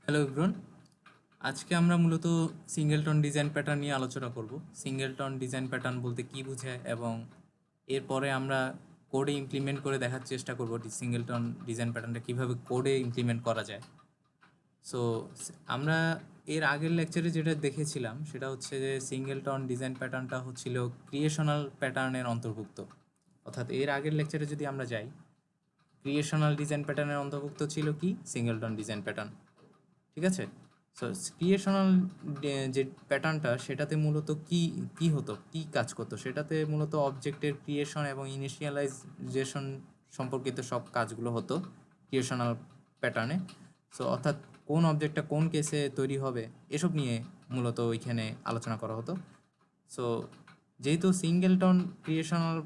Hello everyone, আজকে আমরা মূলত সিঙ্গেলটন ডিজাইন প্যাটার্ন নিয়ে আলোচনা করব। সিঙ্গেলটন ডিজাইন প্যাটার্ন বলতে কী বোঝায় এবং এরপরে আমরা কোডে ইমপ্লিমেন্ট করে দেখার চেষ্টা করব সিঙ্গেলটন ডিজাইন প্যাটার্নটা কীভাবে কোডে ইমপ্লিমেন্ট করা যায়। সো আমরা এর আগের লেকচারে যেটা দেখেছিলাম সেটা হচ্ছে যে সিঙ্গেলটন ডিজাইন প্যাটার্নটা হচ্ছিল ক্রিয়েশনাল প্যাটার্নের অন্তর্ভুক্ত। অর্থাৎ এর আগের লেকচারে যদি আমরা যাই, ক্রিয়েশনাল ডিজাইন প্যাটার্নের অন্তর্ভুক্ত ছিল কি সিঙ্গেলটন ডিজাইন প্যাটার্ন, ঠিক আছে? সো ক্রিয়েশনাল যে প্যাটার্নটা সেটাতে মূলত কি কি হতো, কি কাজ করতো, সেটাতে মূলত অবজেক্টের ক্রিয়েশন এবং ইনিশিয়ালাইজেশন সম্পর্কিত সব কাজগুলো হতো ক্রিয়েশনাল প্যাটার্নে। সো অর্থাৎ কোন অবজেক্টটা কোন কেসে তৈরি হবে এসব নিয়ে মূলত ওইখানে আলোচনা করা হতো। সো যেহেতু সিঙ্গেলটন ক্রিয়েশনাল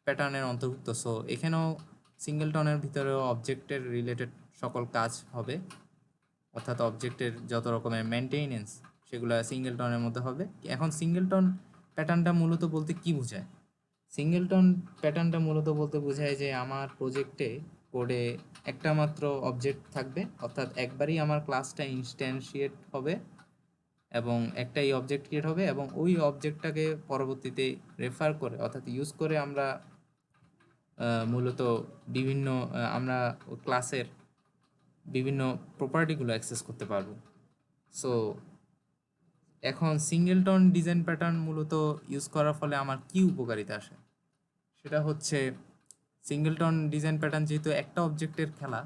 প্যাটার্নের অন্তর্ভুক্ত, সো এখানেও সিঙ্গেলটনের ভিতরেও অবজেক্টের রিলেটেড সকল কাজ হবে, অর্থাৎ অবজেক্টের যত রকমের মেনটেনেন্স সেগুলো সিঙ্গেলটনের মধ্যে হবে। এখন সিঙ্গেলটন প্যাটার্নটা মূলত বলতে কি বোঝায়? সিঙ্গেলটন প্যাটার্নটা মূলত বলতে বোঝায় যে আমার প্রজেক্টে কোডে একটা মাত্র অবজেক্ট থাকবে, অর্থাৎ একবারই আমার ক্লাসটা ইনস্ট্যান্সিয়েট হবে এবং একটাই অবজেক্ট ক্রিয়েট হবে এবং ওই অবজেক্টটাকে পরবর্তীতে রেফার করে অর্থাৎ ইউজ করে আমরা মূলত বিভিন্ন আমরা ক্লাসের বিভিন্ন প্রপার্টিগুলো অ্যাক্সেস করতে পারবো। সো এখন সিঙ্গেলটন ডিজাইন প্যাটার্ন মূলত ইউজ করার ফলে আমার কি উপকারিতা আসে সেটা হচ্ছে, সিঙ্গেলটন ডিজাইন প্যাটার্ন যেহেতু একটা অবজেক্টের খেলা,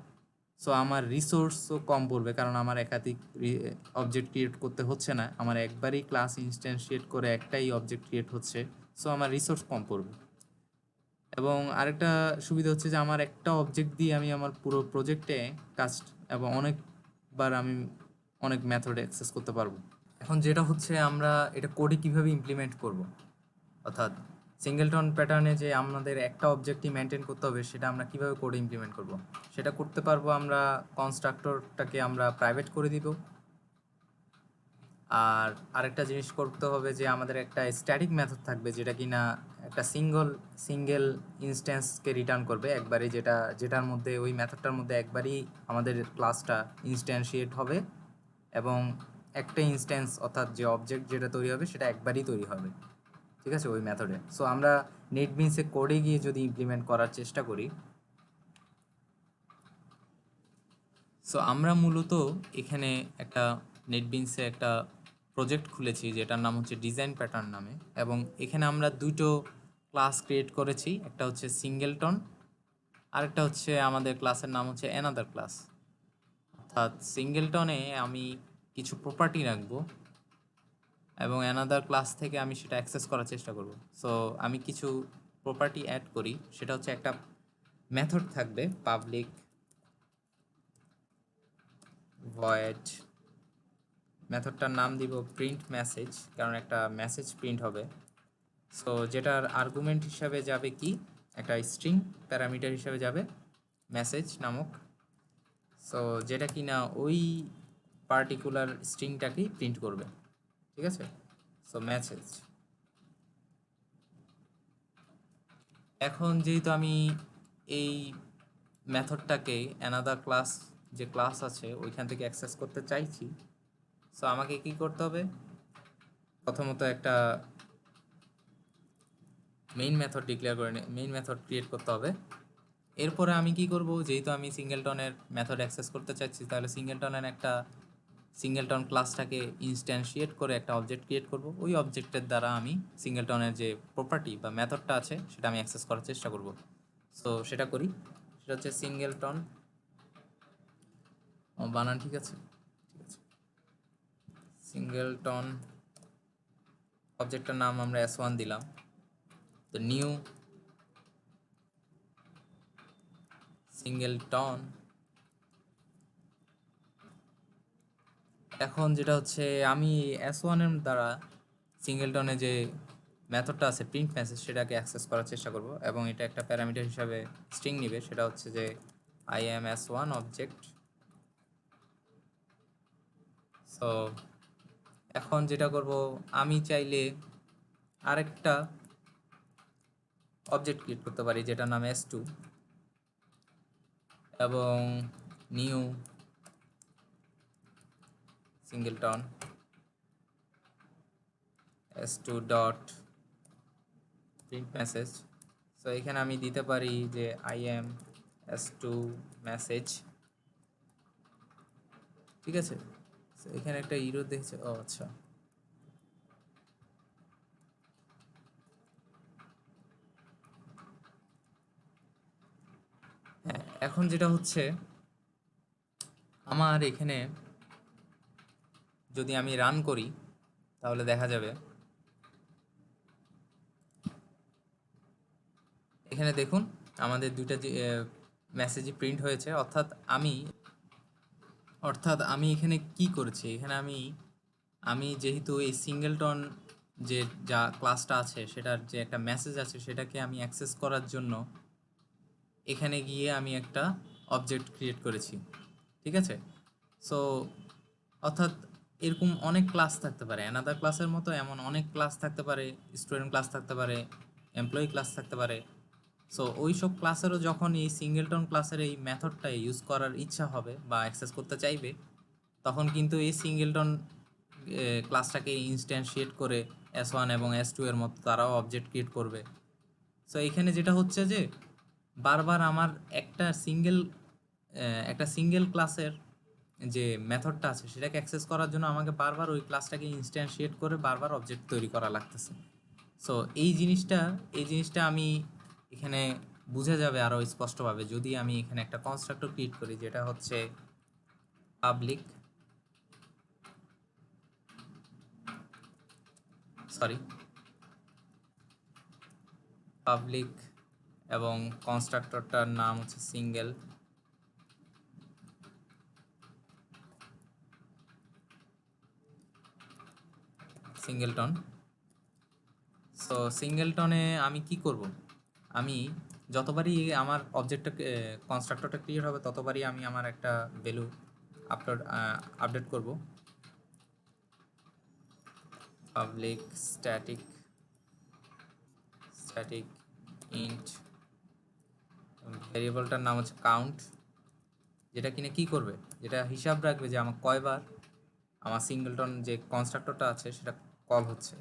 সো আমার রিসোর্সও কম পড়বে, কারণ আমার একাধিক অবজেক্ট ক্রিয়েট করতে হচ্ছে না, আমার একবারই ক্লাস ইনস্ট্যান্সিয়েট করে একটাই অবজেক্ট ক্রিয়েট হচ্ছে। সো আমার রিসোর্স কম পড়বে এবং আরেকটা সুবিধা হচ্ছে যে আমার একটা অবজেক্ট দিয়ে আমি আমার পুরো প্রজেক্টে কাজ এবং অনেকবার আমি অনেক মেথড অ্যাক্সেস করতে পারবো। এখন যেটা হচ্ছে আমরা এটা কোডে কিভাবে ইমপ্লিমেন্ট করব, অর্থাৎ সিঙ্গেলটন প্যাটার্নে যে আমাদের একটা অবজেক্টই মেনটেন করতে হবে সেটা আমরা কিভাবে কোডে ইমপ্লিমেন্ট করব, সেটা করতে পারবো আমরা কনস্ট্রাক্টরটাকে আমরা প্রাইভেট করে দিব। আর আরেকটা জিনিস করতে হবে যে আমাদের একটা স্ট্যাটিক মেথড থাকবে যেটা কিনা একটা সিঙ্গেল ইনস্ট্যান্সকে রিটার্ন করবে একবারই, যেটার মধ্যে ওই মেথডটার মধ্যে একবারই আমাদের ক্লাসটা ইনস্ট্যান্সিয়েট হবে এবং একটা ইনস্ট্যান্স অর্থাৎ যে অবজেক্ট যেটা তৈরি হবে সেটা একবারই তৈরি হবে, ঠিক আছে, ওই মেথডে। সো আমরা নেটবিনসে কোডে গিয়ে যদি ইমপ্লিমেন্ট করার চেষ্টা করি, সো আমরা মূলত এখানে একটা নেটবিনসে একটা প্রজেক্ট খুলেছি যেটার নাম হচ্ছে ডিজাইন প্যাটার্ন নামে, এবং এখানে আমরা দুটো ক্লাস ক্রিয়েট করেছি, একটা হচ্ছে সিঙ্গেলটন, আরেকটা হচ্ছে আমাদের ক্লাসের নাম হচ্ছে অ্যানাদার ক্লাস। অর্থাৎ সিঙ্গেলটনে আমি কিছু প্রপার্টি রাখবো এবং অ্যানাদার ক্লাস থেকে আমি সেটা অ্যাক্সেস করার চেষ্টা করব। সো আমি কিছু প্রপার্টি অ্যাড করি, সেটা হচ্ছে একটা মেথড থাকবে পাবলিক ভয়েড, মেথডটার নাম দিব প্রিন্ট মেসেজ, কারণ একটা মেসেজ প্রিন্ট হবে। সো যেটার আর্গুমেন্ট হিসাবে যাবে কি, একটা স্ট্রিং প্যারামিটার হিসাবে যাবে মেসেজ নামক। সো যেটা কিনা ওই পার্টিকুলার স্ট্রিংটাকেই প্রিন্ট করবে, ঠিক আছে। So message. এখন যেহেতু আমি এই মেথডটাকে অ্যানাদার ক্লাস যে ক্লাস আছে ওইখান থেকে অ্যাক্সেস করতে চাইছি, সো আমাকে কি করতে হবে, প্রথমত একটা মেইন মেথড ডিক্লেয়ার করে মেইন মেথড ক্রিয়েট করতে হবে। এরপরে আমি কি করব, যেহেতু আমি সিঙ্গেলটনের মেথড অ্যাক্সেস করতে চাচ্ছি, তাহলে সিঙ্গেলটনের একটা সিঙ্গেলটন ক্লাসটাকে ইনস্ট্যান্সিয়েট করে একটা অবজেক্ট ক্রিয়েট করব, ওই অবজেক্টের দ্বারা আমি সিঙ্গেলটনের যে প্রপার্টি বা মেথডটা আছে সেটা আমি অ্যাক্সেস করার চেষ্টা করব। সো সেটা করি, সেটা হচ্ছে সিঙ্গেলটন, বানান ঠিক আছে, ঠিক আছে, সিঙ্গেলটন, অবজেক্টটার নাম আমরা S1 দিলাম, তো নিউ সিঙ্গেলটন। এখন যেটা হচ্ছে আমি S1-এর দ্বারা সিঙ্গেলটনে যে মেথডটা আছে প্রিন্ট মেসেজ সেটাকে অ্যাক্সেস করার চেষ্টা করব এবং এটা একটা প্যারামিটার হিসাবে স্ট্রিং নেবে, সেটা হচ্ছে যে I am S1 object. So এখন যেটা করব, আমি চাইলে আরেকটা অবজেক্ট ক্রিয়েট করতে পারি যেটার নাম S2 এবং new singleton s2 dot print message. So এখানে আমি দিতে পারি যে আই এম s2 মেসেজ, ঠিক আছে। সো এখানে একটা ইরো দেখছে, ও আচ্ছা, হ্যাঁ। এখন যেটা হচ্ছে আমার এখানে যদি আমি রান করি তাহলে দেখা যাবে এখানে দেখুন আমাদের দুইটা যে মেসেজই প্রিন্ট হয়েছে। অর্থাৎ আমি এখানে কি করেছি, এখানে আমি যেহেতু এই সিঙ্গেলটন যে যা ক্লাসটা আছে সেটার যে একটা মেসেজ আছে সেটাকে আমি অ্যাক্সেস করার জন্য এখানে গিয়ে আমি একটা অবজেক্ট ক্রিয়েট করেছি, ঠিক আছে। সো অর্থাৎ এরকম অনেক ক্লাস থাকতে পারে, অ্যানাদার ক্লাসের মতো এমন অনেক ক্লাস থাকতে পারে, স্টুডেন্ট ক্লাস থাকতে পারে, এমপ্লয়ি ক্লাস থাকতে পারে। সো ওই সব ক্লাসেরও যখন এই সিঙ্গেলটন ক্লাসের এই মেথডটা ইউজ করার ইচ্ছা হবে বা অ্যাক্সেস করতে চাইবে, তখন কিন্তু এই সিঙ্গেলটন ক্লাসটাকে ইনস্ট্যান্সিয়েট করে S1 এবং S2 এর মতো তারাও অবজেক্ট ক্রিয়েট করবে। সো এখানে যেটা হচ্ছে যে বারবার আমার একটা সিঙ্গেল ক্লাসের যে মেথডটা আছে সেটাকে অ্যাক্সেস করার জন্য আমাকে বারবার ওই ক্লাসটাকে ইনস্ট্যান্সিয়েট করে বারবার অবজেক্ট তৈরি করা লাগতেছে। সো এই জিনিসটা আমি এখানে বুঝে যাবে আরও স্পষ্টভাবে যদি আমি এখানে একটা কনস্ট্রাক্টর ক্রিয়েট করি, যেটা হচ্ছে পাবলিক এবং কনস্ট্রাক্টরটার নাম হচ্ছে সিঙ্গেলটন। সো সিঙ্গেলটনে আমি কি করব, আমি যতবারই আমার কনস্ট্রাক্টরটা ক্রিয়েট হবে ততবারই আমি আমার একটা ভ্যালু আপডেট করব। পাবলিক স্ট্যাটিক ইন্ট, ভ্যারিয়েবলটার নাম হচ্ছে কাউন্ট, যেটা কিনা কি করবে, যেটা হিসাব রাখবে যে আমার কয়বার আমার সিঙ্গেলটন যে কনস্ট্রাক্টরটা আছে সেটা কল হচ্ছে,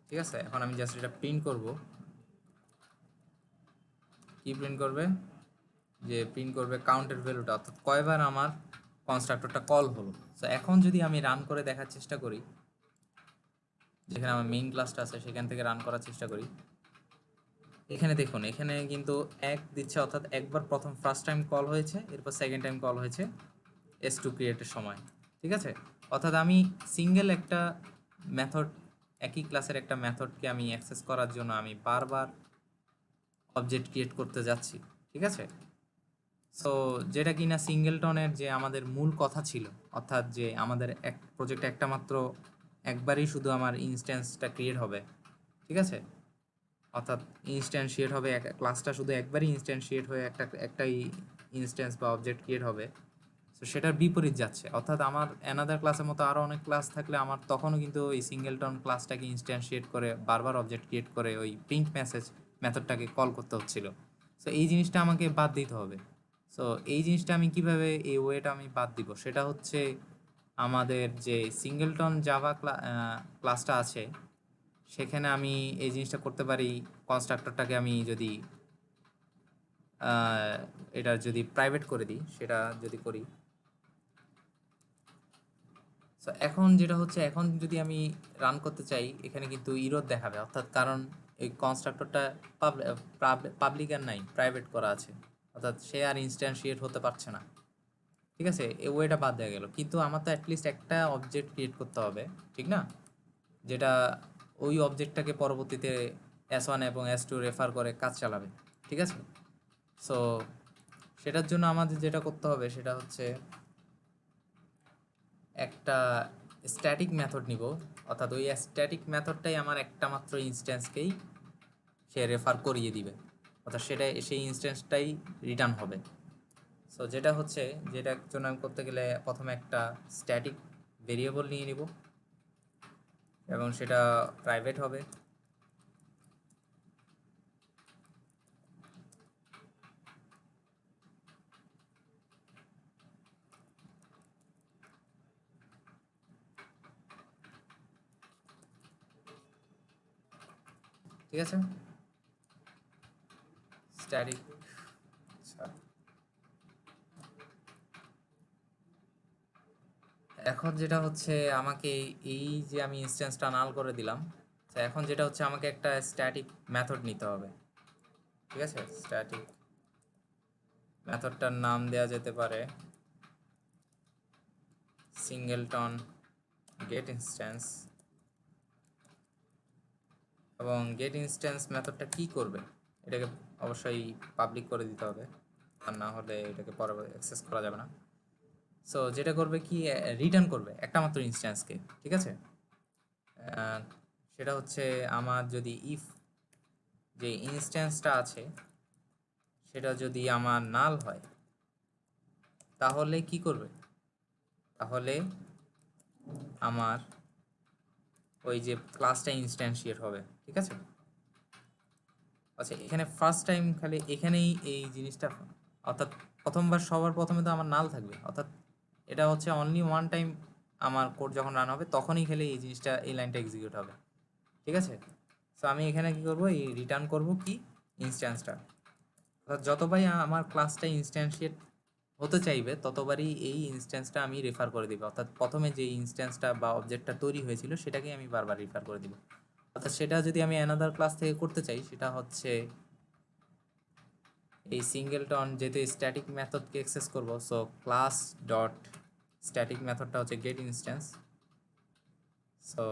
ঠিক আছে। এখন আমি জাস্ট এটা প্রিন্ট করব, কি প্রিন্ট করবে, যে প্রিন্ট করবে কাউন্টের ভ্যালুটা, অর্থাৎ কয়বার আমার কনস্ট্রাক্টরটা কল হলো। সো এখন যদি আমি রান করে দেখার চেষ্টা করি, যেখানে আমার মেইন ক্লাসটা আছে সেখান থেকে রান করার চেষ্টা করি, এখানে দেখুন এখানে কিন্তু এক দিচ্ছে, অর্থাৎ একবার ফার্স্ট টাইম কল হয়েছে, এরপর সেকেন্ড টাইম কল হয়েছে S2 ক্রিয়েটের সময়, ঠিক আছে। অর্থাৎ আমি সিঙ্গেল একটা মেথড, একই ক্লাসের একটা মেথডকে আমি অ্যাক্সেস করার জন্য আমি বারবার অবজেক্ট ক্রিয়েট করতে যাচ্ছি, ঠিক আছে। সো যেটা কিনা সিঙ্গেলটনের যে আমাদের মূল কথা ছিল, অর্থাৎ যে আমাদের এক প্রজেক্টে একটা মাত্র একবারই শুধু আমার ইনস্ট্যান্সটা ক্রিয়েট হবে, ঠিক আছে। অর্থাৎ ইনস্ট্যান্সিয়েট হবে, ক্লাসটা শুধু একবারই ইনস্ট্যান্সিয়েট হয়ে একটাই ইনস্ট্যান্স বা অবজেক্ট ক্রিয়েট হবে। সো সেটার বিপরীত যাচ্ছে, অর্থাৎ আমার অ্যানাদার ক্লাসের মতো আরও অনেক ক্লাস থাকলে আমার তখনও কিন্তু ওই সিঙ্গেলটন ক্লাসটাকে ইনস্ট্যান্সিয়েট করে বারবার অবজেক্ট ক্রিয়েট করে ওই প্রিন্ট মেসেজ মেথডটাকে কল করতে হচ্ছিল। সো এই জিনিসটা আমাকে বাদ দিতে হবে। সো এই জিনিসটা আমি কিভাবে, এই ওয়েটা আমি বাদ দিব, সেটা হচ্ছে আমাদের যে সিঙ্গেলটন জাভা ক্লাসটা আছে সেখানে আমি এই জিনিসটা করতে পারি। কনস্ট্রাক্টরটাকে আমি যদি এটা যদি প্রাইভেট করে দিই, সেটা যদি করি, সো এখন যেটা হচ্ছে, এখন যদি আমি রান করতে চাই এখানে কিন্তু ইরর দেখাবে, অর্থাৎ কারণ এই কনস্ট্রাক্টরটা পাবলিক আর নাই, প্রাইভেট করা আছে, অর্থাৎ সে আর ইনস্ট্যান্সিয়েট হতে পারছে না, ঠিক আছে। এই ওয়েটা বাদ দেওয়া গেল, কিন্তু আমার তো অ্যাটলিস্ট একটা অবজেক্ট ক্রিয়েট করতে হবে, ঠিক না, যেটা ওই অবজেক্টটাকে পরবর্তীতে S1 এবং S2 রেফার করে কাজ চালাবে, ঠিক আছে। সো সেটার জন্য আমাদের যেটা করতে হবে সেটা হচ্ছে একটা স্ট্যাটিক মেথড নিব, অর্থাৎ ওই স্ট্যাটিক মেথডটাই আমার একটা মাত্র ইনস্ট্যান্সকেই সে রেফার করিয়ে দিবে, অর্থাৎ সেই ইনস্ট্যান্সটাই রিটার্ন হবে। সো যেটার জন্য আমি করতে গেলে প্রথমে একটা স্ট্যাটিক ভেরিয়েবল নিয়ে নিব এবং সেটা প্রাইভেট হবে। ঠিক আছে, স্ট্যাটিক। আচ্ছা, এখন যেটা হচ্ছে আমাকে এই যে আমি ইনস্ট্যান্সটা নাল করে দিলাম, তো এখন যেটা হচ্ছে আমাকে একটা স্ট্যাটিক মেথড নিতে হবে। ঠিক আছে, স্ট্যাটিক মেথডটার নাম দেওয়া যেতে পারে সিঙ্গেলটন গেট ইনস্ট্যান্স। এবং গেট ইনস্ট্যান্স মেথডটা কি করবে, এটাকে অবশ্যই পাবলিক করে দিতে হবে, আর না হলে এটাকে পরে অ্যাক্সেস করা যাবে না। সো যেটা করবে কি, রিটার্ন করবে একটা মাত্র ইনস্ট্যান্সকে। ঠিক আছে, সেটা হচ্ছে আমার যদি ইফ যে ইনস্ট্যান্সটা আছে সেটা যদি আমার নাল হয়, তাহলে কি করবে, তাহলে আমার ওই যে ক্লাসটা ইনস্ট্যান্সিয়েট হবে। ঠিক আছে, আচ্ছা এখানে ফার্স্ট টাইম খালি এখানেই এই জিনিসটা, অর্থাৎ প্রথমবার সবার প্রথমে তো আমার নাল থাকবে, অর্থাৎ এটা হচ্ছে অনলি ওয়ান টাইম আমার কোড যখন রান হবে তখনই খেলে এই জিনিসটা, এই লাইনটা এক্সিকিউট হবে। ঠিক আছে, সো আমি এখানে কি করব, এই রিটার্ন করব কি ইনস্ট্যান্সটা, অর্থাৎ যতবারই আমার ক্লাসটা ইনস্ট্যান্সিয়েট হতে চাইবে ততবারই এই ইনস্ট্যান্সটা আমি রেফার করে দিব, অর্থাৎ প্রথমে যে ইনস্ট্যান্সটা বা অবজেক্টটা তৈরি হয়েছিল সেটাকে আমি বারবার রেফার করে দিব। অর্থাৎ সেটা যদি আমি অ্যানাদার ক্লাস থেকে করতে চাই, সেটা হচ্ছে এই সিঙ্গেলটন যেহেতু স্ট্যাটিক মেথডকে অ্যাক্সেস করব, সো ক্লাস ডট স্ট্যাটিক মেথডটা হচ্ছে গেট ইনস্ট্যান্স। সো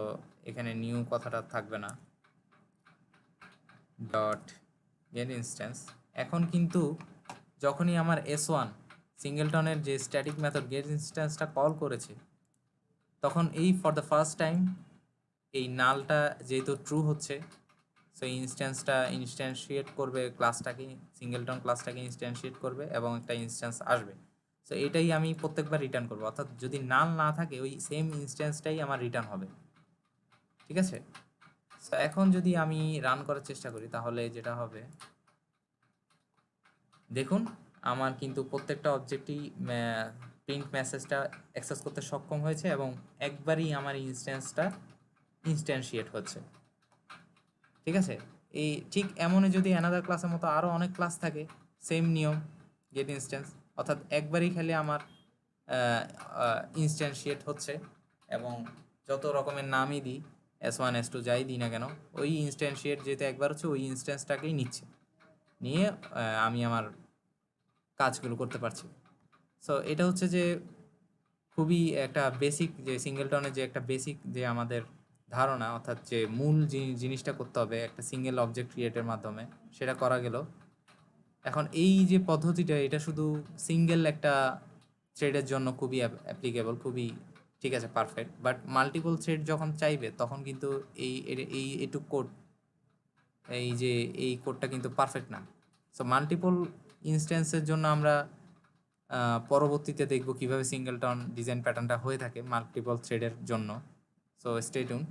এখানে নিউ কথাটা থাকবে না, ডট গেট ইনস্ট্যান্স। এখন কিন্তু যখনই আমার S1 সিঙ্গেলটনের যে স্ট্যাটিক মেথড গেট ইনস্ট্যান্সটা কল করেছে, তখন এই ফর দ্য ফার্স্ট টাইম এই নালটা যেহেতু ট্রু হচ্ছে, সো ইনস্ট্যান্সটা ইনস্ট্যান্সিয়েট করবে ক্লাসটাকে, সিঙ্গেলটন ক্লাসটাকে ইনস্ট্যান্সিয়েট করবে এবং একটা ইনস্ট্যান্স আসবে। সো এটাই আমি প্রত্যেকবার রিটার্ন করবো, অর্থাৎ যদি নাল না থাকে ওই সেম ইনস্ট্যান্সটাই আমার রিটার্ন হবে। ঠিক আছে, সো এখন যদি আমি রান করার চেষ্টা করি তাহলে যেটা হবে, দেখুন আমার কিন্তু প্রত্যেকটা অবজেক্টই প্রিন্ট মেসেজটা অ্যাক্সেস করতে সক্ষম হয়েছে এবং একবারই আমার ইনস্ট্যান্সটা ইনস্ট্যান্সিয়েট হচ্ছে। ঠিক আছে, এই ঠিক এমনই যদি অ্যানাদার ক্লাসের মতো আরও অনেক ক্লাস থাকে, সেম নিয়ম গেট ইনস্ট্যান্স, অর্থাৎ একবারই খেলে আমার ইনস্ট্যান্সিয়েট হচ্ছে এবং যত রকমের নামই দিই, S1 S2 যাই দিই না কেন, ওই ইনস্ট্যান্সিয়েট যেহেতু একবার হচ্ছে ওই ইনস্ট্যান্সটাকেই নিচ্ছে, নিয়ে আমি আমার কাজগুলো করতে পারছি। সো এটা হচ্ছে যে খুবই একটা বেসিক, যে সিঙ্গেলটনের যে একটা বেসিক যে আমাদের ধারণা, অর্থাৎ যে মূল জিনিসটা করতে হবে একটা সিঙ্গেল অবজেক্ট ক্রিয়েটের মাধ্যমে, সেটা করা গেল। এখন এই যে পদ্ধতিটা, এটা শুধু সিঙ্গেল একটা থ্রেডের জন্য খুবই অ্যাপ্লিকেবল, খুবই ঠিক আছে, পারফেক্ট। বাট মাল্টিপল থ্রেড যখন চাইবে তখন কিন্তু এই এটুক কোড, এই যে এই কোডটা কিন্তু পারফেক্ট না। সো মাল্টিপল ইনস্ট্যান্সের জন্য আমরা পরবর্তীতে দেখব কিভাবে সিঙ্গেলটন ডিজাইন প্যাটার্নটা হয়ে থাকে মাল্টিপল থ্রেডের জন্য। So stay tune.